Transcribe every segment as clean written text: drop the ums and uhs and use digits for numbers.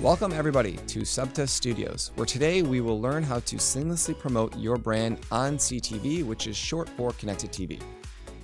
Welcome everybody to SUBTA Studios, where today we will learn how to seamlessly promote your brand on CTV, which is short for connected TV.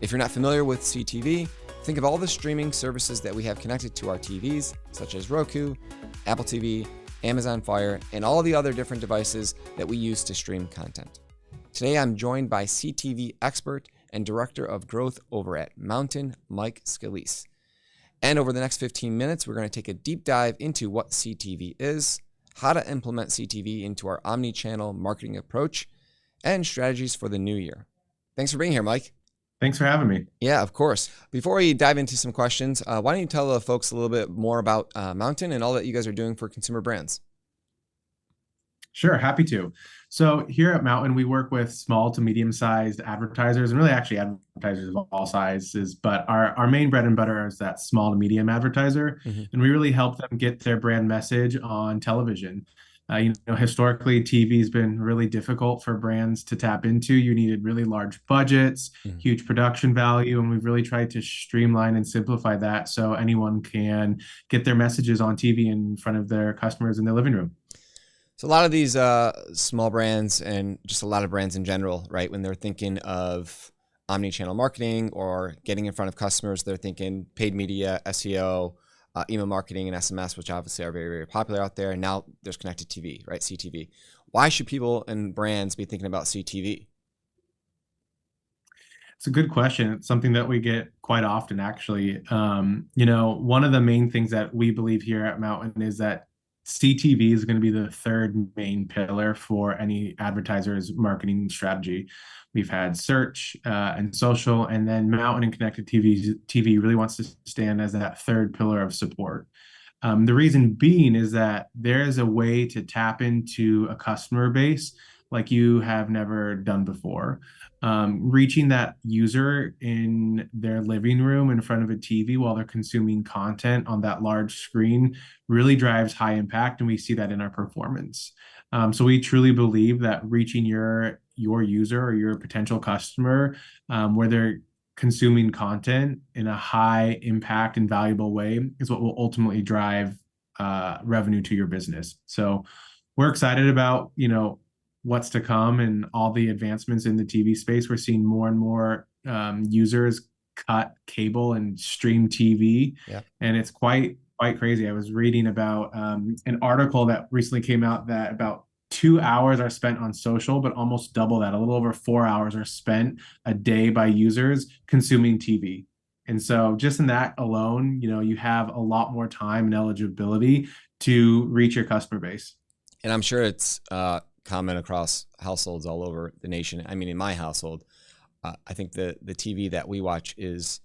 If you're not familiar with CTV, think of all the streaming services that we have connected to our TVs, such as Roku, Apple TV, Amazon Fire, and all the other different devices that we use to stream content. Today I'm joined by CTV expert and Director of Growth over at MNTN, Mike Scalise. And over the next 15 minutes, we're going to take a deep dive into what CTV is, how to implement CTV into our omni-channel marketing approach, and strategies for the new year. Thanks for being here, Mike. Thanks for having me. Yeah, of course. Before we dive into some questions, why don't you tell the folks a little bit more about MNTN and all that you guys are doing for consumer brands? Sure, happy to. So here at MNTN, we work with small to medium-sized advertisers, and really actually advertisers of all sizes, but our main bread and butter is that small to medium advertiser, and we really help them get their brand message on television. Historically, TV has been really difficult for brands to tap into. You needed really large budgets, huge production value, and we've really tried to streamline and simplify that so anyone can get their messages on TV in front of their customers in their living room. So a lot of these small brands and just a lot of brands in general, right, when they're thinking of omni-channel marketing or getting in front of customers, they're thinking paid media, SEO, email marketing, and SMS, which obviously are very, very popular out there. And now there's connected TV, right, CTV. Why should people and brands be thinking about CTV? It's a good question. It's something that we get quite often, actually. One of the main things that we believe here at MNTN is that CTV is going to be the third main pillar for any advertiser's marketing strategy. We've had search and social, and then MNTN and connected TV really wants to stand as that third pillar of support. The reason being is that there is a way to tap into a customer base like you have never done before. Reaching that user in their living room in front of a TV while they're consuming content on that large screen really drives high impact, and we see that in our performance. So we truly believe that reaching your user or your potential customer where they're consuming content in a high impact and valuable way is what will ultimately drive revenue to your business. So we're excited about, what's to come and all the advancements in the TV space. We're seeing more and more users cut cable and stream TV, and it's quite crazy. I was reading about an article that recently came out that about 2 hours are spent on social, but almost double that, a little over 4 hours are spent a day by users consuming TV. And so just in that alone, you have a lot more time and eligibility to reach your customer base. And I'm sure it's common across households all over the nation. I mean, in my household, I think the TV that we watch is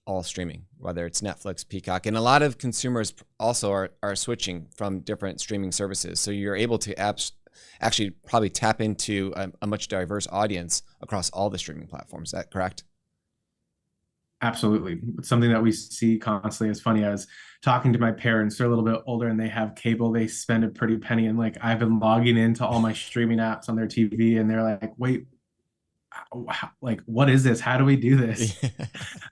all streaming, whether it's Netflix, Peacock, and a lot of consumers also are switching from different streaming services. So you're able to actually probably tap into a much diverse audience across all the streaming platforms. Is that correct? Absolutely. It's something that we see constantly. It's funny, I was talking to my parents, they're a little bit older and they have cable. They spend a pretty penny, and I've been logging into all my streaming apps on their TV, and they're like, wait, what is this? How do we do this? So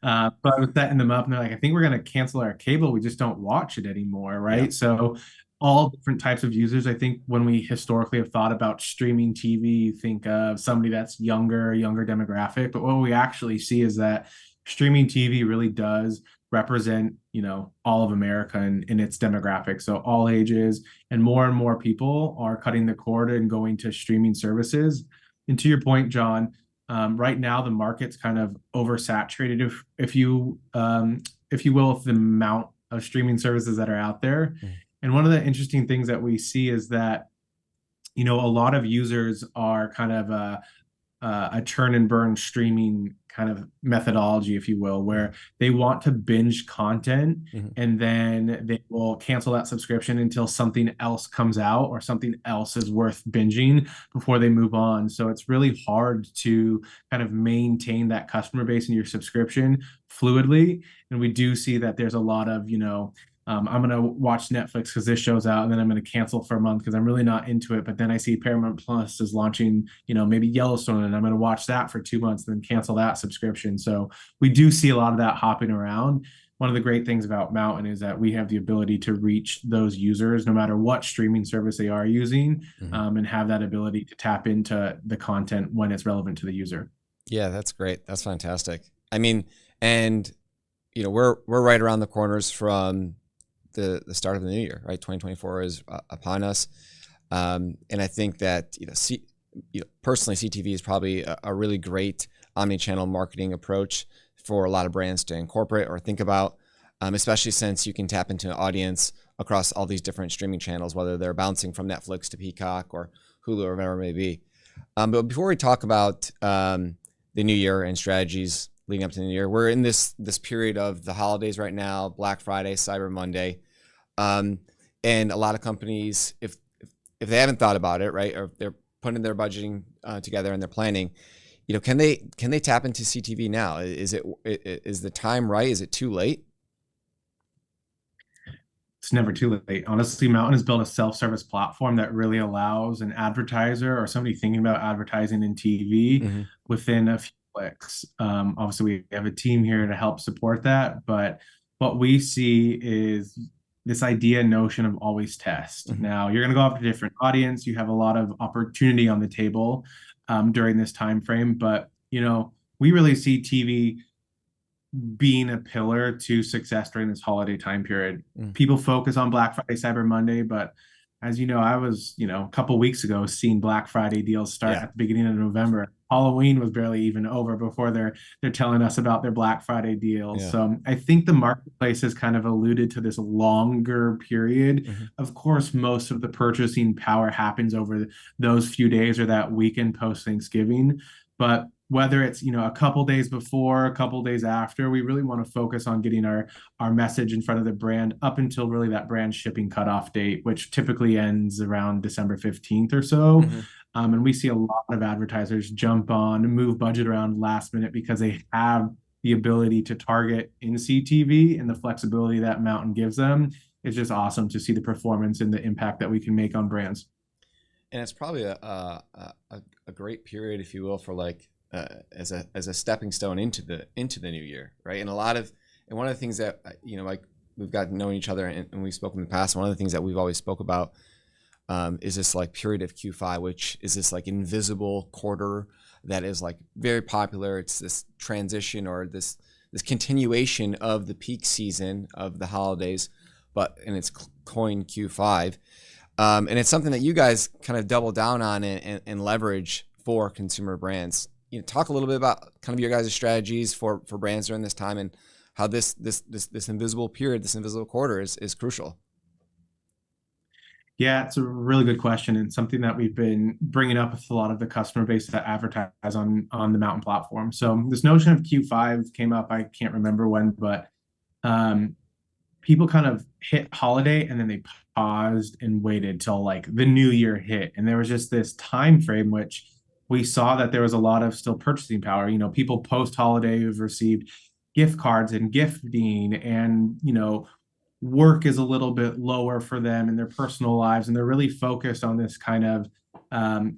I was setting them up, and they're like, I think we're going to cancel our cable. We just don't watch it anymore, right? Yeah. So all different types of users. I think when we historically have thought about streaming TV, you think of somebody that's younger demographic, but what we actually see is that streaming TV really does represent, all of America in its demographic. So all ages, and more people are cutting the cord and going to streaming services. And to your point, John, right now the market's kind of oversaturated, if you will, with the amount of streaming services that are out there. And one of the interesting things that we see is that, a lot of users are kind of a churn and burn streaming kind of methodology, if you will, where they want to binge content and then they will cancel that subscription until something else comes out or something else is worth binging before they move on. So it's really hard to kind of maintain that customer base in your subscription fluidly. And we do see that there's a lot of, I'm going to watch Netflix because this show's out, and then I'm going to cancel for a month because I'm really not into it. But then I see Paramount Plus is launching, maybe Yellowstone, and I'm going to watch that for 2 months, then cancel that subscription. So we do see a lot of that hopping around. one of the great things about Mountain is that we have the ability to reach those users no matter what streaming service they are using, and have that ability to tap into the content when it's relevant to the user. Yeah, that's great. That's fantastic. I mean, and we're right around the corners from the start of the new year, right? 2024 is upon us, and I think that personally, CTV is probably a really great omni-channel marketing approach for a lot of brands to incorporate or think about, especially since you can tap into an audience across all these different streaming channels, whether they're bouncing from Netflix to Peacock or Hulu or whatever it may be. But before we talk about the new year and strategies leading up to the new year, we're in this period of the holidays right now, Black Friday, Cyber Monday, and a lot of companies, if they haven't thought about it, right, or if they're putting their budgeting together and they're planning, can they tap into CTV now? Is the time right? Is it too late? It's never too late. Honestly, Mountain has built a self-service platform that really allows an advertiser or somebody thinking about advertising in TV within a few clicks. Obviously, we have a team here to help support that, but what we see is this idea notion of always test. Now, you're going to go after a different audience. You have a lot of opportunity on the table during this time frame, but we really see TV being a pillar to success during this holiday time period. People focus on Black Friday, Cyber Monday, but as you know, I was, a couple weeks ago seeing Black Friday deals start at the beginning of November. Halloween was barely even over before they're telling us about their Black Friday deals. So I think the marketplace has kind of alluded to this longer period. Of course, most of the purchasing power happens over those few days or that weekend post Thanksgiving, but whether it's a couple days before, a couple days after, we really want to focus on getting our message in front of the brand up until really that brand shipping cutoff date, which typically ends around December 15th or so. And we see a lot of advertisers jump on and move budget around last minute because they have the ability to target in CTV, and the flexibility that Mountain gives them. It's just awesome to see the performance and the impact that we can make on brands. And it's probably a great period, if you will, for as a stepping stone into the new year, right? And one of the things that we've gotten knowing each other and we've spoken in the past. One of the things that we've always spoke about is this period of Q5, which is this invisible quarter that is very popular. It's this transition or this continuation of the peak season of the holidays, and it's coined Q5, and it's something that you guys kind of double down on and leverage for consumer brands. Talk a little bit about kind of your guys' strategies for brands during this time and how this invisible period, this invisible quarter is crucial. Yeah, it's a really good question and something that we've been bringing up with a lot of the customer base that advertise on the Mountain platform. So this notion of Q5 came up, I can't remember when, but people kind of hit holiday and then they paused and waited till the new year hit. And there was just this time frame which we saw that there was a lot of still purchasing power. People post-holiday have received gift cards and gifting, and work is a little bit lower for them in their personal lives, and they're really focused on this kind of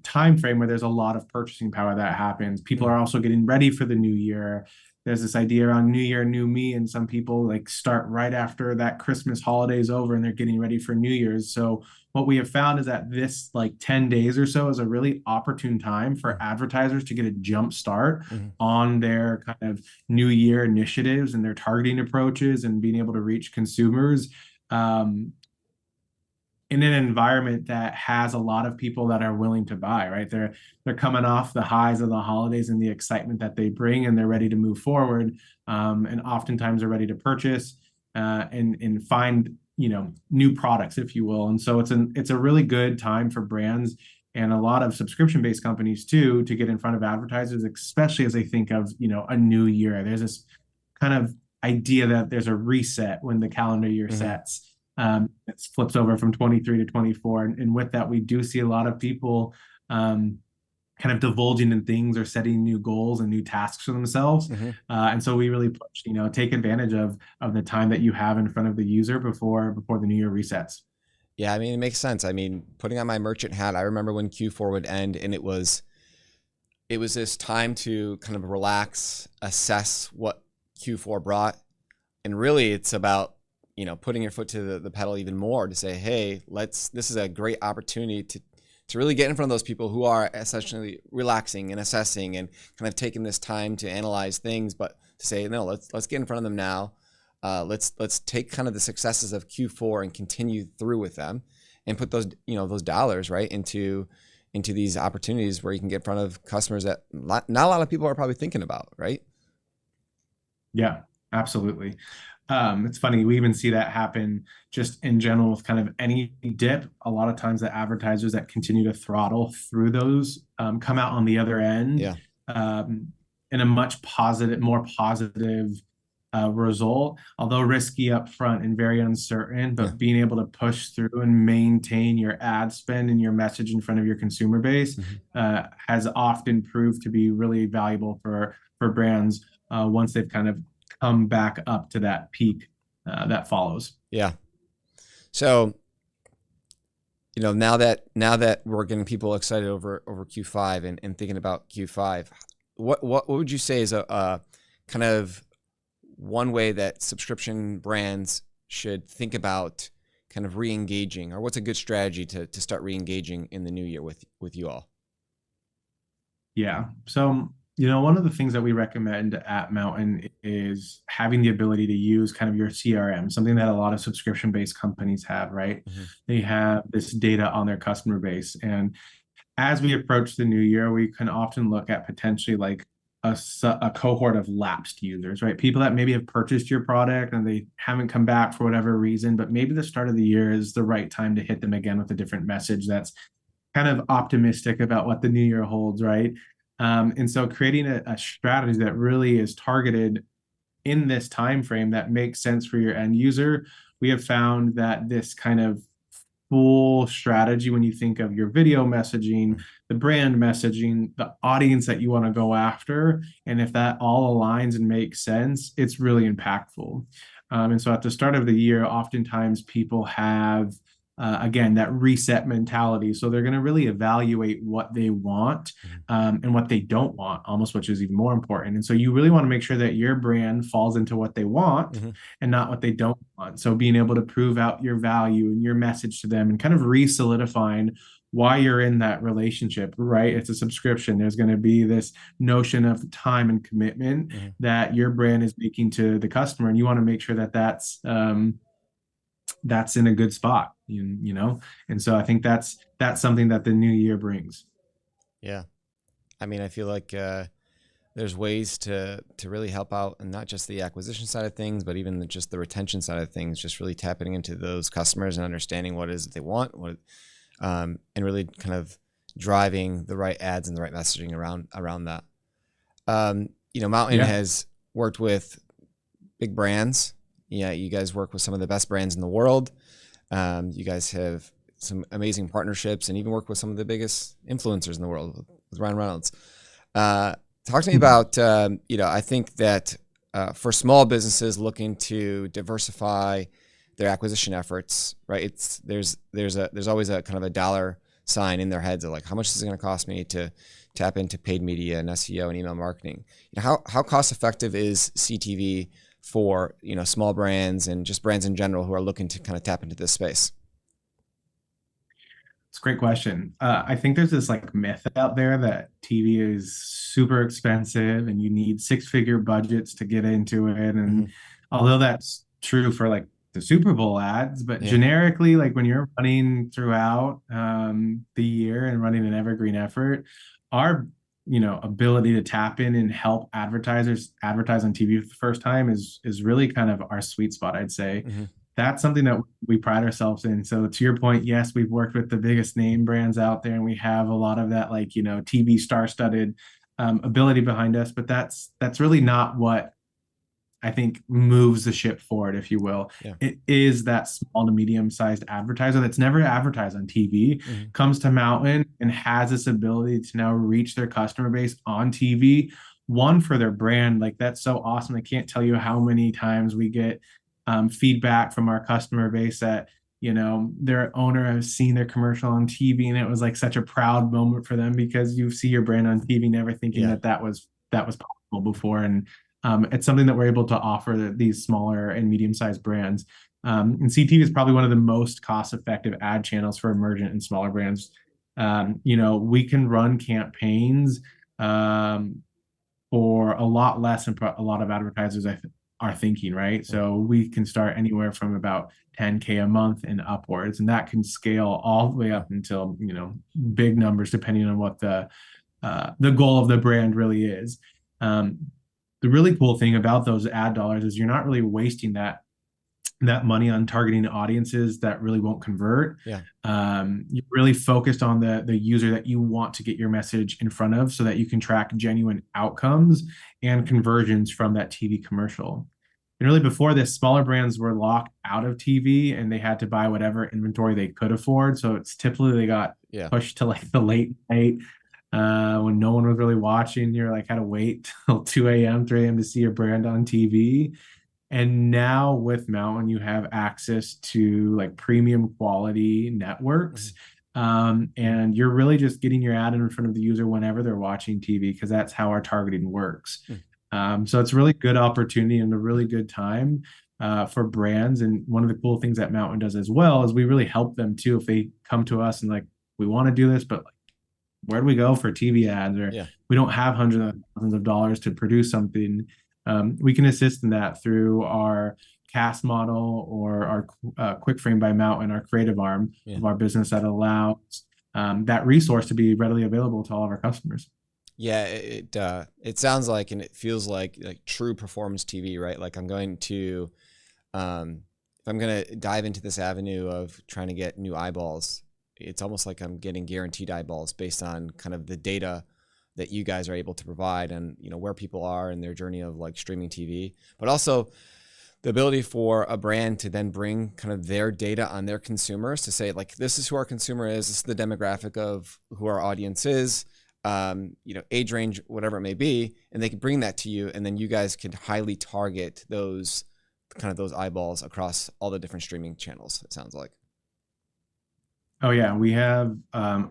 time frame where there's a lot of purchasing power that happens. People are also getting ready for the new year. There's this idea around New Year, New Me, and some people start right after that Christmas holiday is over and they're getting ready for New Year's. So what we have found is that this 10 days or so is a really opportune time for advertisers to get a jump start on their kind of New Year initiatives and their targeting approaches and being able to reach consumers in an environment that has a lot of people that are willing to buy, right? They're coming off the highs of the holidays and the excitement that they bring, and they're ready to move forward, and oftentimes are ready to purchase and find new products, if you will. And so it's a really good time for brands and a lot of subscription-based companies too to get in front of advertisers, especially as they think of a new year. There's this kind of idea that there's a reset when the calendar year sets. It flips over from 23 to 24. And with that, we do see a lot of people kind of divulging in things or setting new goals and new tasks for themselves. And so we really push, take advantage of the time that you have in front of the user before the new year resets. Yeah, I mean, it makes sense. I mean, putting on my merchant hat, I remember when Q4 would end and it was this time to kind of relax, assess what Q4 brought, and really it's about, putting your foot to the pedal even more to say, hey, this is a great opportunity to really get in front of those people who are essentially relaxing and assessing and kind of taking this time to analyze things, but to say, no, let's get in front of them now. Let's take kind of the successes of Q4 and continue through with them and put those, those dollars right into these opportunities where you can get in front of customers that not a lot of people are probably thinking about, right? Yeah, absolutely. It's funny, we even see that happen just in general with kind of any dip. A lot of times the advertisers that continue to throttle through those come out on the other end Yeah. in a much more positive result, although risky up front and very uncertain, but Yeah. being able to push through and maintain your ad spend and your message in front of your consumer base has often proved to be really valuable for brands once they've kind of come back up to that peak that follows. Yeah. So, now that we're getting people excited over Q5 and thinking about Q5, what would you say is a kind of one way that subscription brands should think about kind of re-engaging, or what's a good strategy to start re-engaging in the new year with you all? Yeah. So, one of the things that we recommend at Mountain is having the ability to use kind of your CRM, something that a lot of subscription-based companies have, right? They have this data on their customer base. And as we approach the new year, we can often look at potentially like a cohort of lapsed users, right? People that maybe have purchased your product and they haven't come back for whatever reason, but maybe the start of the year is the right time to hit them again with a different message that's kind of optimistic about what the new year holds, right? And so creating a strategy that really is targeted in this time frame that makes sense for your end user. We have found that this kind of full strategy, when you think of your video messaging, the brand messaging, the audience that you want to go after, and if that all aligns and makes sense, it's really impactful. And so at the start of the year, oftentimes people have again, that reset mentality. So they're going to really evaluate what they want and what they don't want, almost, which is even more important. And so you really want to make sure that your brand falls into what they want and not what they don't want. So being able to prove out your value and your message to them and kind of re-solidifying why you're in that relationship, right? It's a subscription. There's going to be this notion of time and commitment that your brand is making to the customer. And you want to make sure that that's in a good spot, and so I think that's something that the new year brings. Yeah, I mean, I feel like there's ways to really help out, and not just the acquisition side of things, but even just the retention side of things. Just really tapping into those customers and understanding what it is that they want, and really kind of driving the right ads and the right messaging around that. Mountain has worked with big brands. Yeah, you guys work with some of the best brands in the world. You guys have some amazing partnerships and even work with some of the biggest influencers in the world with Ryan Reynolds. Talk to me about, I think that for small businesses looking to diversify their acquisition efforts, right? There's always a kind of a dollar sign in their heads of like, how much is it going to cost me to tap into paid media and SEO and email marketing? How cost effective is CTV for small brands and just brands in general who are looking to kind of tap into this space? It's a great question. I think there's this like myth out there that TV is super expensive and you need six-figure budgets to get into it. And although that's true for like the Super Bowl ads, but generically, like when you're running throughout the year and running an evergreen effort, our ability to tap in and help advertisers advertise on TV for the first time is really kind of our sweet spot, I'd say. That's something that we pride ourselves in. So to your point, yes, we've worked with the biggest name brands out there, and we have a lot of that like, TV star-studded ability behind us, but that's really not what I think moves the ship forward, if you will. It is that small to medium-sized advertiser that's never advertised on TV, comes to Mountain and has this ability to now reach their customer base on TV, one for their brand. Like, that's so awesome. I can't tell you how many times we get feedback from our customer base that, their owner has seen their commercial on TV, and it was like such a proud moment for them because you see your brand on TV, never thinking that was possible before. And It's something that we're able to offer these smaller and medium-sized brands. And CTV is probably one of the most cost-effective ad channels for emergent and smaller brands. We can run campaigns for a lot less than a lot of advertisers are thinking, right? So we can start anywhere from about 10K a month and upwards, and that can scale all the way up until, big numbers depending on what the goal of the brand really is. The really cool thing about those ad dollars is you're not really wasting that money on targeting audiences that really won't convert. Yeah. You're really focused on the user that you want to get your message in front of, so that you can track genuine outcomes and conversions from that TV commercial. And really, before this, smaller brands were locked out of TV and they had to buy whatever inventory they could afford. So it's typically they got pushed to like the late night when no one was really watching. You're like, had to wait till 2 a.m., 3 a.m. to see your brand on TV. And now with Mountain, you have access to like premium quality networks. And you're really just getting your ad in front of the user whenever they're watching TV, because that's how our targeting works. So it's a really good opportunity and a really good time for brands. And one of the cool things that Mountain does as well is we really help them too. If they come to us and like, we want to do this, but where do we go for TV ads? Or we don't have hundreds of thousands of dollars to produce something. We can assist in that through our cast model or our Quick Frame by Mountain, our creative arm of our business that allows that resource to be readily available to all of our customers. Yeah, it sounds like, and it feels like true performance TV, right? Like I'm going to, if I'm going to dive into this avenue of trying to get new eyeballs, it's almost like I'm getting guaranteed eyeballs based on kind of the data that you guys are able to provide, and where people are in their journey of like streaming TV, but also the ability for a brand to then bring kind of their data on their consumers to say, like, this is who our consumer is, this is the demographic of who our audience is, age range, whatever it may be, and they can bring that to you, and then you guys can highly target those eyeballs across all the different streaming channels, it sounds like. Oh yeah, we have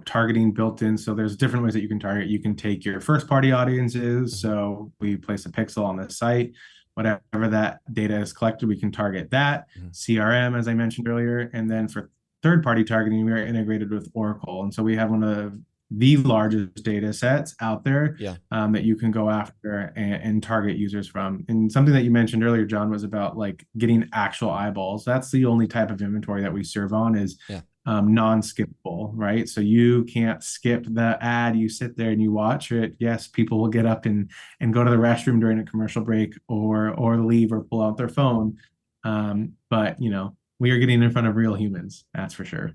targeting built in. So there's different ways that you can target. You can take your first party audiences. So we place a pixel on the site, whatever that data is collected, we can target that. CRM, as I mentioned earlier. And then for third party targeting, we are integrated with Oracle. And so we have one of the largest data sets out there that you can go after and target users from. And something that you mentioned earlier, John, was about like getting actual eyeballs. That's the only type of inventory that we serve on is non-skippable, right? So you can't skip the ad, you sit there and you watch it. Yes, people will get up and go to the restroom during a commercial break or leave or pull out their phone. But we are getting in front of real humans, that's for sure.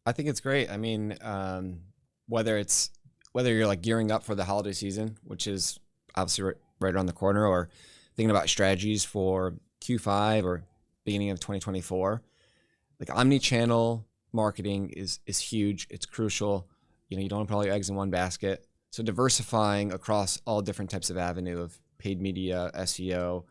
I think it's great. I mean, whether you're like gearing up for the holiday season, which is obviously right around the corner, or thinking about strategies for Q5 or beginning of 2024, like omni-channel marketing is huge. It's crucial. You don't want to put all your eggs in one basket. So diversifying across all different types of avenue of paid media, SEO,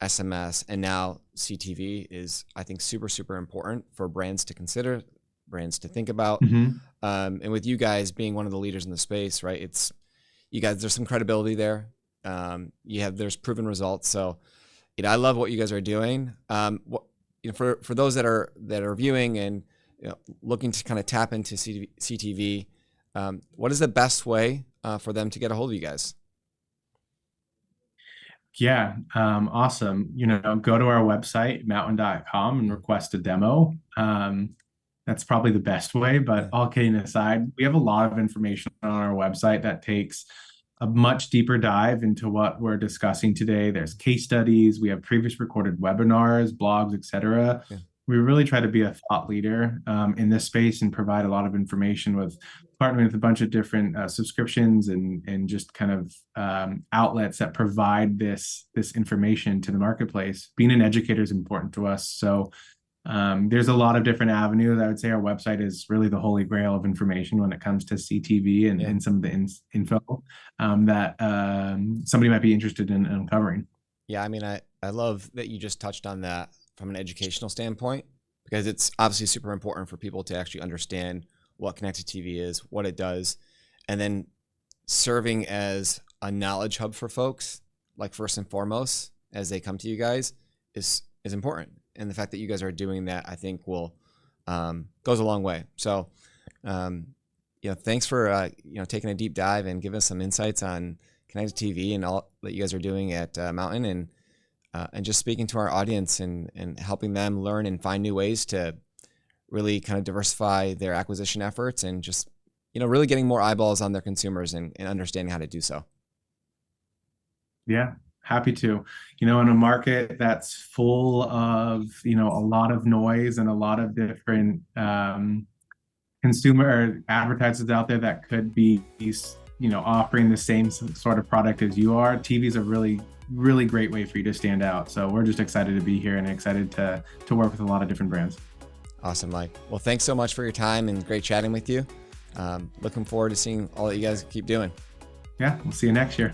SMS, and now CTV is, I think, super, super important for brands to consider, brands to think about. And with you guys being one of the leaders in the space, right? It's you guys, there's some credibility there. There's proven results. So, I love what you guys are doing. For those that are viewing and looking to kind of tap into CTV, what is the best way for them to get a hold of you guys? Yeah, awesome. Go to our website, mountain.com, and request a demo. That's probably the best way, but all kidding aside, we have a lot of information on our website that takes a much deeper dive into what we're discussing today. There's case studies, we have previous recorded webinars, blogs, etc. We really try to be a thought leader in this space and provide a lot of information with partnering with a bunch of different subscriptions and just kind of outlets that provide this information to the marketplace. Being an educator is important to us. So there's a lot of different avenues. I would say our website is really the holy grail of information when it comes to CTV and some of the info that somebody might be interested in uncovering. Yeah, I mean, I love that you just touched on that from an educational standpoint, because it's obviously super important for people to actually understand what connected TV is, what it does, and then serving as a knowledge hub for folks. like first and foremost as they come to you guys is important. And the fact that you guys are doing that, I think will goes a long way. So, thanks for taking a deep dive and giving us some insights on connected TV and all that you guys are doing at Mountain, and just speaking to our audience and helping them learn and find new ways to really kind of diversify their acquisition efforts and just really getting more eyeballs on their consumers and understanding how to do so. Yeah, happy to. In a market that's full of, a lot of noise and a lot of different consumer or advertisers out there that could be, offering the same sort of product as you are, TV is a really, really great way for you to stand out. So we're just excited to be here and excited to work with a lot of different brands. Awesome, Mike. Well, thanks so much for your time and great chatting with you. Looking forward to seeing all that you guys keep doing. Yeah, we'll see you next year.